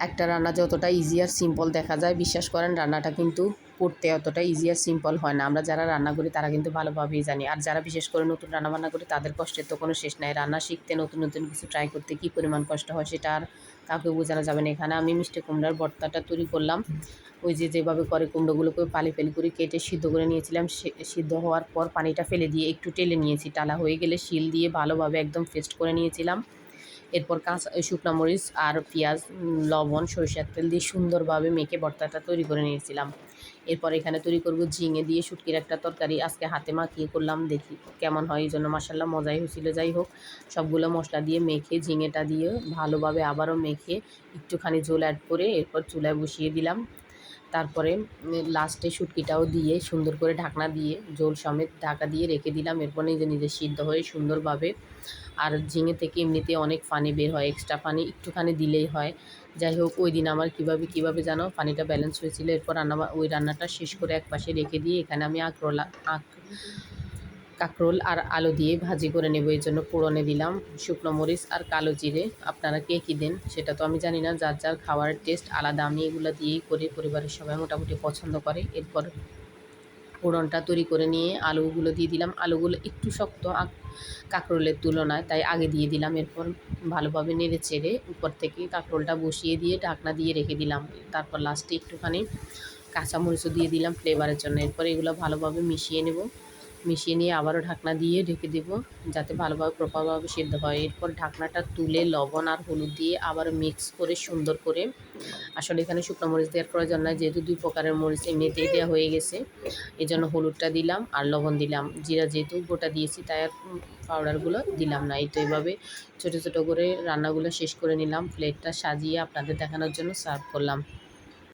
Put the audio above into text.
একটা রান্না যতটা ইজি আর সিম্পল দেখা যায়, বিশ্বাস করেন রান্নাটা কিন্তু করতে অতটা ইজি আর সিম্পল হয় না। আমরা যারা রান্না করি তারা কিন্তু ভালোভাবেই জানি। আর যারা বিশেষ করে নতুন রান্নাবান্না করি তাদের কষ্টের তো কোনো শেষ নাই। রান্না শিখতে, নতুন নতুন কিছু ট্রাই করতে কী পরিমাণ কষ্ট হয় সেটা আর কাউকে বোঝানো যাবে না। এখানে আমি মিষ্টি কুমড়ার ভর্তাটা তৈরি করলাম। ওই যেভাবে করে কুমড়োগুলোকে ফালি করে কেটে সিদ্ধ করে নিয়েছিলাম। সিদ্ধ হওয়ার পর পানিটা ফেলে দিয়ে একটু টেলে নিয়েছি। টালা হয়ে গেলে শিল দিয়ে ভালোভাবে একদম পেস্ট করে নিয়েছিলাম। এরপর শুকনা মরিচ আর পেঁয়াজ, লবণ, সরিষার তেল দিয়ে সুন্দরভাবে মেখে ভর্তাটা তৈরি করে নিয়েছিলাম। এরপর এখানে তৈরি করব ঝিঙে দিয়ে শুটকির একটা তরকারি। আজকে হাতে মাখিয়ে করলাম, দেখি কেমন হয়। এই জন্য মাশাআল্লাহ মজাই হয়েছিল। যাই হোক, সবগুলো মশলা দিয়ে মেখে ঝিঙেটা দিয়ে ভালোভাবে আবারও মেখে একটুখানি ঝোল অ্যাড করে এরপর চুলায় বসিয়ে দিলাম। তারপরে লাস্টে শুটকিটাও দিয়ে সুন্দর করে ঢাকনা দিয়ে ঝোল সমেত ঢাকা দিয়ে রেখে দিলাম। এরপর নিজে নিজে সিদ্ধ হয়ে সুন্দরভাবে, আর ঝিঙে থেকে এমনিতে অনেক পানি বের হয়, এক্সট্রা পানি একটুখানি দিলেই হয়। যাই হোক, ওই দিন আমার কীভাবে যেন পানিটা ব্যালেন্স হয়েছিল। এরপর ওই রান্নাটা শেষ করে একপাশে রেখে দিয়ে এখানে আমি কাঁকরোল আর আলু দিয়ে ভাজি করে নেব। এই জন্য ফোড়নে দিলাম শুকনো মরিচ আর কালো জিরে। আপনারা কে কী দেন সেটা তো আমি জানি না, যার যার খাওয়ার টেস্ট আলাদা। আমি এগুলো দিয়েই করি, পরিবারের সবাই মোটামুটি পছন্দ করে। এরপর ফোড়নটা তৈরি করে নিয়ে আলুগুলো দিয়ে দিলাম। আলুগুলো একটু শক্ত কাঁকরোলের তুলনায়, তাই আগে দিয়ে দিলাম। এরপর ভালোভাবে নেড়ে চেড়ে উপর থেকে কাঁকরোলটা বসিয়ে দিয়ে ঢাকনা দিয়ে রেখে দিলাম। তারপর লাস্টে একটুখানি কাঁচামরিচও দিয়ে দিলাম ফ্লেভারের জন্য। এরপর এগুলো ভালোভাবে মিশিয়ে নেব। মিশিয়ে নিয়ে আবারও ঢাকনা দিয়ে ঢেকে দেবো, যাতে ভালোভাবে প্রপারভাবে সিদ্ধ হয়। এরপর ঢাকনাটা তুলে লবণ আর হলুদ দিয়ে আবার মিক্স করে সুন্দর করে, আসলে এখানে শুকনো মরিচ দেওয়ার প্রয়োজন নয়, যেহেতু 2 প্রকারের মরিচ এমনিতেই দেওয়া হয়ে গেছে। এই জন্য হলুদটা দিলাম আর লবণ দিলাম। জিরা যেহেতু গোটা দিয়েছি তাই আর পাউডারগুলো দিলাম না। এই তো এইভাবে ছোটো ছোটো করে রান্নাগুলো শেষ করে নিলাম। প্লেটটা সাজিয়ে আপনাদের দেখানোর জন্য সার্ভ করলাম।